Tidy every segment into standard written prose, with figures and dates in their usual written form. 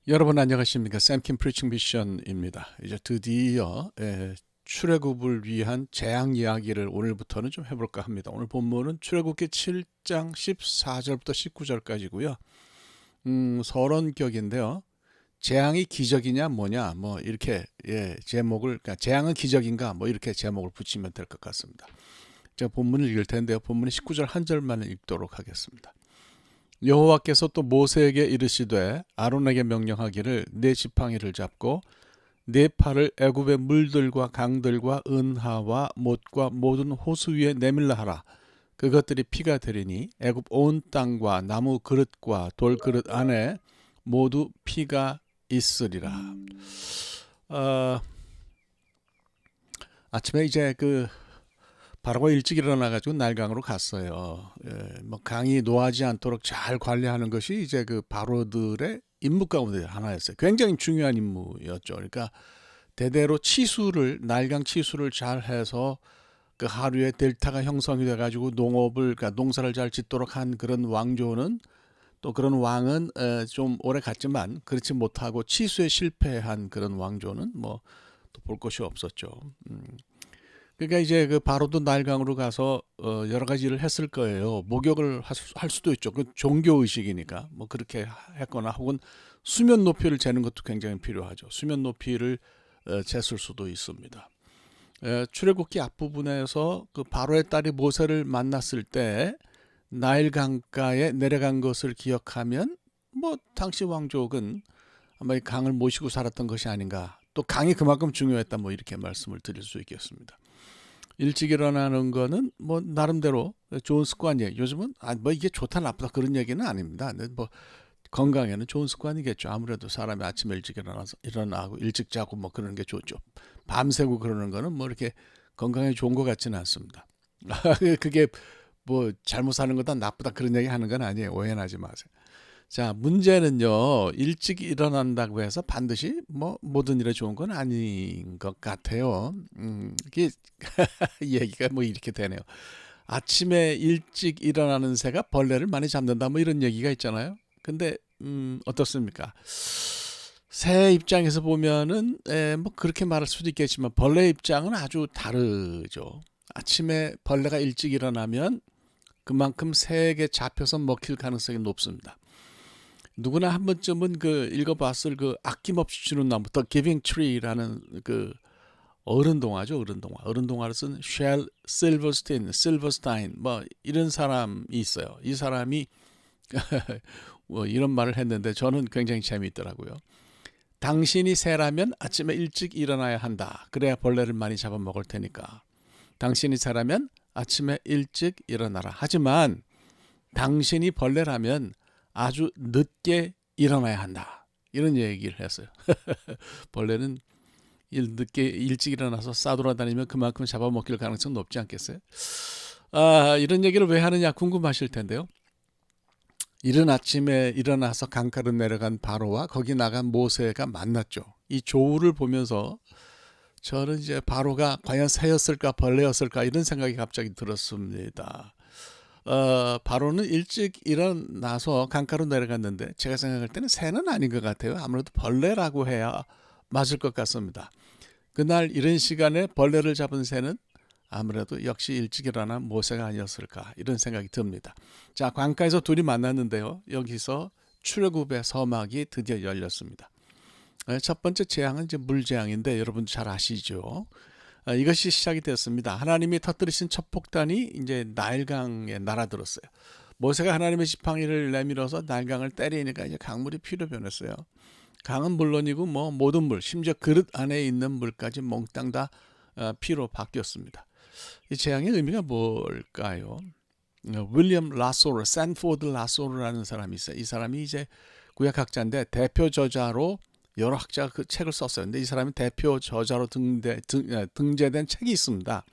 여러분 안녕하십니까? 샘킴 프리칭 미션입니다. 이제 드디어 출애굽을 위한 재앙 이야기를 오늘부터는 좀 해볼까 합니다. 오늘 본문은 출애굽기 7장 14절부터 19절까지고요. 서론격인데요. 재앙이 기적이냐 뭐냐 뭐 이렇게 제목을 그러니까 재앙은 기적인가 뭐 이렇게 제목을 붙이면 될 것 같습니다. 제가 본문을 읽을 텐데요. 본문의 19절 한 절만 읽도록 하겠습니다. 여호와께서 또 모세에게 이르시되 아론에게 명령하기를 네 지팡이를 잡고 네 팔을 애굽의 물들과 강들과 은하와 못과 모든 호수 위에 내밀라 하라. 그것들이 피가 되리니 애굽 온 땅과 나무 그릇과 돌 그릇 안에 모두 피가 있으리라. 아침에 이제 바로가 일찍 일어나가지고 날강으로 갔어요. 뭐 강이 노하지 않도록 잘 관리하는 것이 이제 바로들의 임무 가운데 하나였어요. 굉장히 중요한 임무였죠. 그러니까 대대로 날강 치수를 잘 해서 그 하류에 델타가 형성이 돼가지고 그러니까 농사를 잘 짓도록 한 그런 왕조는 또 그런 왕은 좀 오래 갔지만 그렇지 못하고 치수에 실패한 그런 왕조는 뭐 또 볼 것이 없었죠. 그러니까 이제 바로도 날강으로 가서 여러 가지 일을 했을 거예요. 목욕을 할 수도 있죠. 그 종교 의식이니까 뭐 그렇게 했거나 혹은 수면 높이를 재는 것도 굉장히 필요하죠. 수면 높이를 쟀을 수도 있습니다. 출애굽기 앞부분에서 그 바로의 딸이 모세를 만났을 때 나일 강가에 내려간 것을 기억하면 뭐 당시 왕족은 아마 이 강을 모시고 살았던 것이 아닌가. 또 강이 그만큼 중요했다 뭐 이렇게 말씀을 드릴 수 있겠습니다. 일찍 일어나는 거는 뭐 나름대로 좋은 습관이에요. 요즘은 뭐 이게 좋다 나쁘다 그런 얘기는 아닙니다. 뭐 건강에는 좋은 습관이겠죠. 아무래도 사람이 아침에 일찍 일어나고 일찍 자고 뭐 그러는 게 좋죠. 밤새고 그러는 거는 뭐 이렇게 건강에 좋은 것 같지는 않습니다. 그게 뭐 잘못 사는 거다 나쁘다 그런 얘기 하는 건 아니에요. 오해하지 마세요. 자, 문제는요. 일찍 일어난다고 해서 반드시 뭐 모든 일에 좋은 건 아닌 것 같아요. 이게 얘기가 뭐 이렇게 되네요. 아침에 일찍 일어나는 새가 벌레를 많이 잡는다 뭐 이런 얘기가 있잖아요. 근데 어떻습니까? 새 입장에서 보면은 뭐 그렇게 말할 수도 있겠지만 벌레 입장은 아주 다르죠. 아침에 벌레가 일찍 일어나면 그만큼 새에게 잡혀서 먹힐 가능성이 높습니다. 누구나 한 번쯤은 읽어봤을 아낌없이 주는 나무, The Giving Tree라는 어른 동화죠, 어른 동화. 어른 동화를 쓴 쉘 실버스타인, 뭐 이런 사람이 있어요. 이 사람이 뭐 이런 말을 했는데 저는 굉장히 재미있더라고요. 당신이 새라면 아침에 일찍 일어나야 한다. 그래야 벌레를 많이 잡아먹을 테니까. 당신이 새라면 아침에 일찍 일어나라. 하지만 당신이 벌레라면 아주 늦게 일어나야 한다. 이런 얘기를 했어요. 벌레는 일찍 일어나서 싸돌아다니면 그만큼 잡아먹힐 가능성이 높지 않겠어요? 이런 얘기를 왜 하느냐 궁금하실 텐데요. 이른 아침에 일어나서 강가로 내려간 바로와 거기 나간 모세가 만났죠. 이 조우를 보면서 저는 이제 바로가 과연 새였을까 벌레였을까 이런 생각이 갑자기 들었습니다. 바로는 일찍 일어나서 강가로 내려갔는데 제가 생각할 때는 새는 아닌 것 같아요. 아무래도 벌레라고 해야 맞을 것 같습니다. 그날 이런 시간에 벌레를 잡은 새는 아무래도 역시 일찍 일어난 모세가 아니었을까 이런 생각이 듭니다. 자, 강가에서 둘이 만났는데요. 여기서 출애굽의 서막이 드디어 열렸습니다. 첫 번째 재앙은 이제 물재앙인데 여러분도 잘 아시죠? 이것이 시작이 됐습니다. 하나님이 터뜨리신 첫 폭탄이 이제 나일강에 날아들었어요. 모세가 하나님의 지팡이를 내밀어서 나일강을 때리니까 이제 강물이 피로 변했어요. 강은 물론이고 뭐 모든 물, 심지어 그릇 안에 있는 물까지 몽땅 다 피로 바뀌었습니다. 이 재앙의 의미가 뭘까요? 윌리엄 라소르, 샌포드 라소르라는 사람이 있어요. 이 사람이 이제 구약학자인데 대표 저자로 여러 학자가 그 책을 썼어요. 근데 이 사람이 대표 저자로 등재된 책이 있습니다.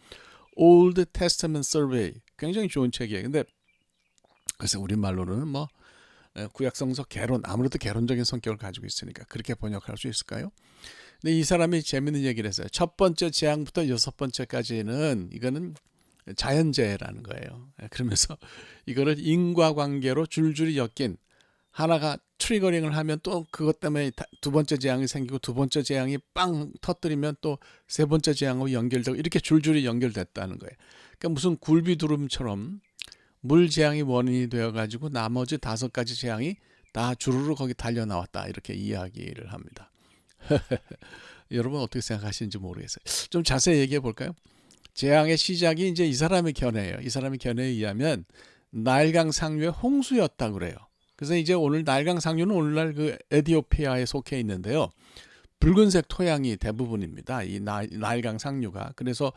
Old Testament Survey. 굉장히 좋은 책이에요. 근데 그래서 우리말로는 뭐 구약성서 개론, 아무래도 개론적인 성격을 가지고 있으니까 그렇게 번역할 수 있을까요? 근데 이 사람이 재밌는 얘기를 했어요. 첫 번째 재앙부터 여섯 번째까지는 이거는 자연재해라는 거예요. 그러면서 이거를 인과관계로 줄줄이 엮인 하나가 트리거링을 하면 또 그것 때문에 두 번째 재앙이 생기고 두 번째 재앙이 빵 터뜨리면 또 세 번째 재앙하고 연결되고 이렇게 줄줄이 연결됐다는 거예요. 그러니까 무슨 굴비두름처럼 물 재앙이 원인이 되어가지고 나머지 5가지 재앙이 다 주르르 거기 달려 나왔다 이렇게 이야기를 합니다. 여러분 어떻게 생각하시는지 모르겠어요. 좀 자세히 얘기해 볼까요? 재앙의 시작이 이제 이 사람의 견해예요. 이 사람의 견해에 의하면 나일강 상류의 홍수였다 그래요. 그래서 이제 오늘 나일강 상류는 오늘날 그 에티오피아에 속해 있는데요. 붉은색 토양이 대부분입니다. 이 나일강 상류가. 그래서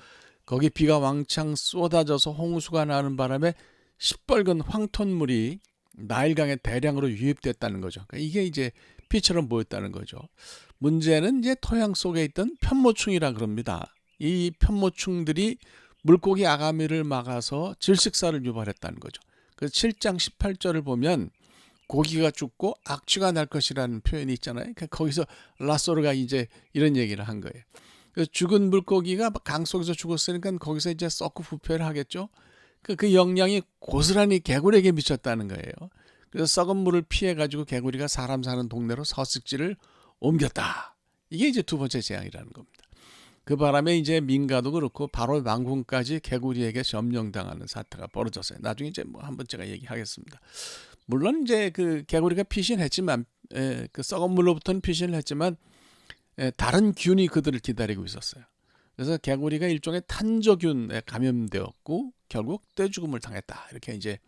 거기 비가 왕창 쏟아져서 홍수가 나는 바람에 시뻘건 황토물이 나일강에 대량으로 유입됐다는 거죠. 그러니까 이게 이제 피처럼 보였다는 거죠. 문제는 이제 토양 속에 있던 편모충이라 그럽니다. 이 편모충들이 물고기 아가미를 막아서 질식사를 유발했다는 거죠. 그래서 7장 18절을 보면 고기가 죽고 악취가 날 것이라는 표현이 있잖아요. 그러니까 거기서 라소르가 이제 이런 얘기를 한 거예요. 그래서 죽은 물고기가 강 속에서 죽었으니까 거기서 이제 썩고 부패를 하겠죠. 그 영향이 고스란히 개구리에게 미쳤다는 거예요. 그래서 썩은 물을 피해가지고 개구리가 사람 사는 동네로 서식지를 옮겼다. 이게 이제 두 번째 재앙이라는 겁니다. 그 바람에 이제 민가도 그렇고 바로 왕궁까지 개구리에게 점령당하는 사태가 벌어졌어요. 나중에 이제 뭐 한번 제가 얘기하겠습니다. 물론 이제 그 개구리가 피신했지만 그 썩은 물로부터는 피신을 했지만 다른 균이 그들을 기다리고 있었어요. 그래서 개구리가 일종의 탄저균에 감염되었고 결국 떼죽음을 당했다. 이렇게 이제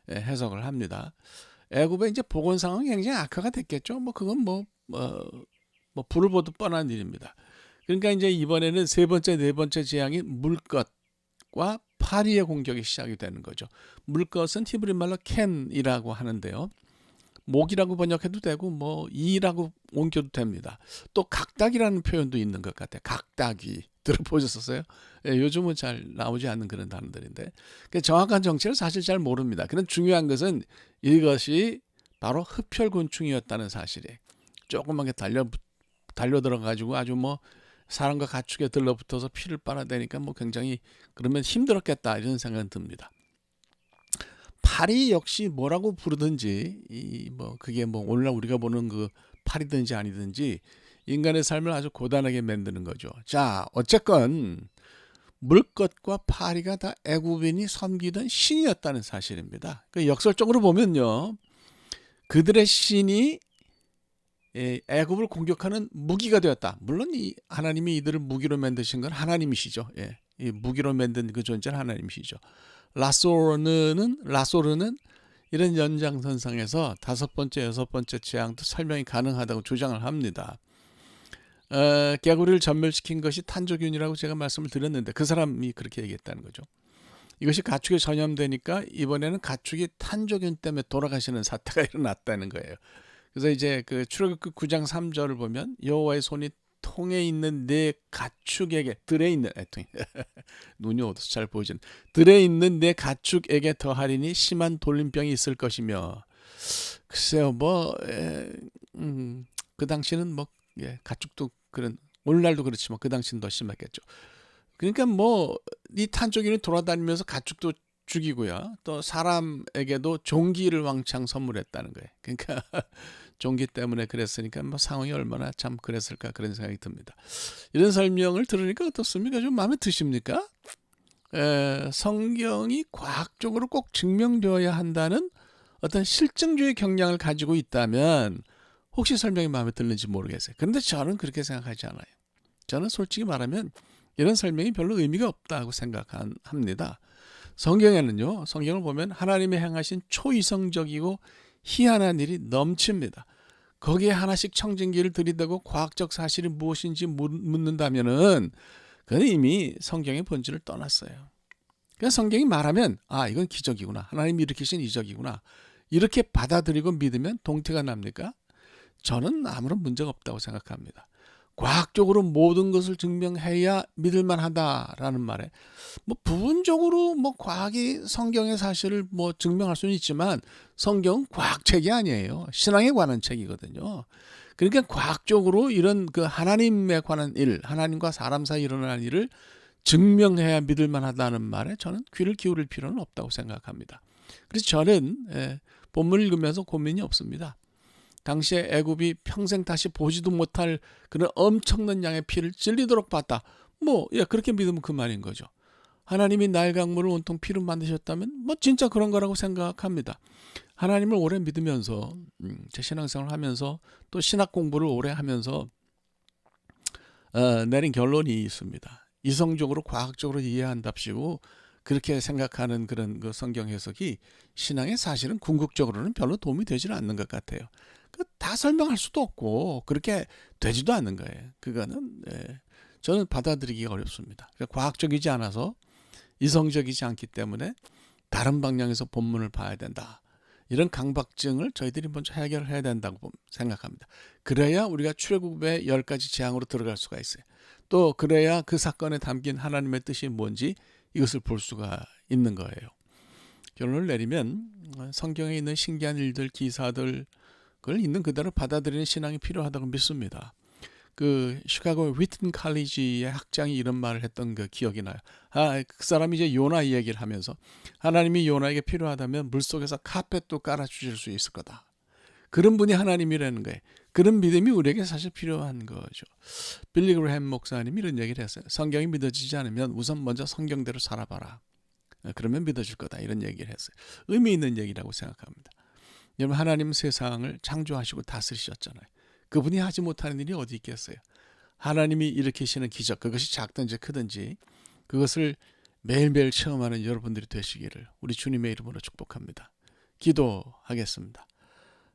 해석을 합니다. 애굽의 이제 보건 상황이 굉장히 악화가 됐겠죠. 뭐 그건 뭐 불을 보듯 뻔한 일입니다. 그러니까 이제 이번에는 세 번째, 네 번째 재앙인 물것과 파리의 공격이 시작이 되는 거죠. 물것은 히브리 말로 캔이라고 하는데요. 목이라고 번역해도 되고 뭐 이라고 옮겨도 됩니다. 또 각닭이라는 표현도 있는 것 같아요. 각닭이 들어보셨었어요? 예, 요즘은 잘 나오지 않는 그런 단어들인데 정확한 정체를 사실 잘 모릅니다. 그런 중요한 것은 이것이 바로 흡혈곤충이었다는 사실이에요. 조그맣게 달려 들어가지고 아주 뭐 사람과 가축에 들러붙어서 피를 빨아대니까 뭐 굉장히 그러면 힘들었겠다 이런 생각은 듭니다. 파리 역시 뭐라고 부르든지 뭐 그게 뭐 오늘날 우리가 보는 그 파리든지 아니든지 인간의 삶을 아주 고단하게 만드는 거죠. 자, 어쨌건 물것과 파리가 다 애굽인이 섬기던 신이었다는 사실입니다. 그 역설적으로 보면요, 그들의 신이 애굽을 공격하는 무기가 되었다. 물론 이 하나님이 이들을 무기로 만드신 건 하나님이시죠. 예, 이 무기로 만든 그 존재는 하나님이시죠. 라소르는 이런 연장선상에서 5번째, 6번째 재앙도 설명이 가능하다고 주장을 합니다. 개구리를 전멸시킨 것이 탄저균이라고 제가 말씀을 드렸는데 그 사람이 그렇게 얘기했다는 거죠. 이것이 가축에 전염되니까 이번에는 가축이 탄저균 때문에 돌아가시는 사태가 일어났다는 거예요. 그래서 이제 그 출애굽기 9장 3절을 보면 여호와의 손이 통에 있는 내 가축에게 들에 있는 눈이 어두서 잘 보이진 들에 있는 내 가축에게 더하리니 심한 돌림병이 있을 것이며 글쎄요 그 당시는 뭐 가축도 그런 오늘날도 그렇지만 그 당시는 더 심했겠죠. 그러니까 뭐 이 탄저균이 돌아다니면서 가축도 죽이고요. 또 사람에게도 종기를 왕창 선물했다는 거예요. 그러니까 종기 때문에 그랬으니까 뭐 상황이 얼마나 참 그랬을까 그런 생각이 듭니다. 이런 설명을 들으니까 어떻습니까? 좀 마음에 드십니까? 성경이 과학적으로 꼭 증명되어야 한다는 어떤 실증주의 경향을 가지고 있다면 혹시 설명이 마음에 들는지 모르겠어요. 그런데 저는 그렇게 생각하지 않아요. 저는 솔직히 말하면 이런 설명이 별로 의미가 없다고 생각합니다. 성경에는요, 성경을 보면 하나님이 행하신 초이성적이고 희한한 일이 넘칩니다. 거기에 하나씩 청진기를 들이대고 과학적 사실이 무엇인지 묻는다면은 그건 이미 성경의 본질을 떠났어요. 그냥 성경이 말하면 이건 기적이구나. 하나님이 일으키신 이적이구나. 이렇게 받아들이고 믿으면 동태가 납니까? 저는 아무런 문제가 없다고 생각합니다. 과학적으로 모든 것을 증명해야 믿을만하다라는 말에 뭐 부분적으로 뭐 과학이 성경의 사실을 뭐 증명할 수는 있지만 성경은 과학책이 아니에요. 신앙에 관한 책이거든요. 그러니까 과학적으로 이런 그 하나님에 관한 일, 하나님과 사람 사이 일어나는 일을 증명해야 믿을만하다는 말에 저는 귀를 기울일 필요는 없다고 생각합니다. 그래서 저는 본문을 읽으면서 고민이 없습니다. 당시에 애굽이 평생 다시 보지도 못할 그런 엄청난 양의 피를 질리도록 봤다. 그렇게 믿으면 그만인 거죠. 하나님이 나일 강물을 온통 피로 만드셨다면 진짜 그런 거라고 생각합니다. 하나님을 오래 믿으면서 제 신앙생활을 하면서 또 신학 공부를 오래 하면서 내린 결론이 있습니다. 이성적으로 과학적으로 이해한답시고 그렇게 생각하는 그런 그 성경 해석이 신앙에 사실은 궁극적으로는 별로 도움이 되지는 않는 것 같아요. 다 설명할 수도 없고 그렇게 되지도 않는 거예요. 그거는 저는 받아들이기가 어렵습니다. 과학적이지 않아서 이성적이지 않기 때문에 다른 방향에서 본문을 봐야 된다. 이런 강박증을 저희들이 먼저 해결해야 된다고 생각합니다. 그래야 우리가 출애굽의 10가지 재앙으로 들어갈 수가 있어요. 또 그래야 그 사건에 담긴 하나님의 뜻이 뭔지 이것을 볼 수가 있는 거예요. 결론을 내리면 성경에 있는 신기한 일들, 기사들 그걸 있는 그대로 받아들이는 신앙이 필요하다고 믿습니다. 그 시카고 위튼 칼리지의 학장이 이런 말을 했던 그 기억이 나요. 그 사람이 이제 요나 얘기를 하면서 하나님이 요나에게 필요하다면 물속에서 카펫도 깔아주실 수 있을 거다. 그런 분이 하나님이라는 거예요. 그런 믿음이 우리에게 사실 필요한 거죠. 빌리 그레햄 목사님이 이런 얘기를 했어요. 성경이 믿어지지 않으면 우선 먼저 성경대로 살아봐라. 그러면 믿어질 거다. 이런 얘기를 했어요. 의미 있는 얘기라고 생각합니다. 여러분 하나님은 세상을 창조하시고 다스리셨잖아요. 그분이 하지 못하는 일이 어디 있겠어요. 하나님이 일으키시는 기적, 그것이 작든지 크든지 그것을 매일매일 체험하는 여러분들이 되시기를 우리 주님의 이름으로 축복합니다. 기도하겠습니다.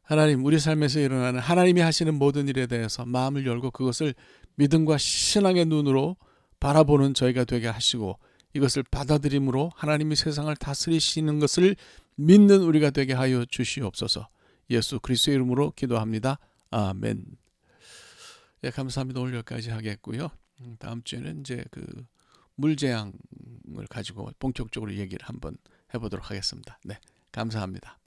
하나님, 우리 삶에서 일어나는 하나님이 하시는 모든 일에 대해서 마음을 열고 그것을 믿음과 신앙의 눈으로 바라보는 저희가 되게 하시고 이것을 받아들임으로 하나님이 세상을 다스리시는 것을 믿는 우리가 되게 하여 주시옵소서. 예수 그리스도의 이름으로 기도합니다. 아멘. 네, 감사합니다. 오늘 여기까지 하겠고요. 다음 주에는 이제 그 물재앙을 가지고 본격적으로 얘기를 한번 해보도록 하겠습니다. 네, 감사합니다.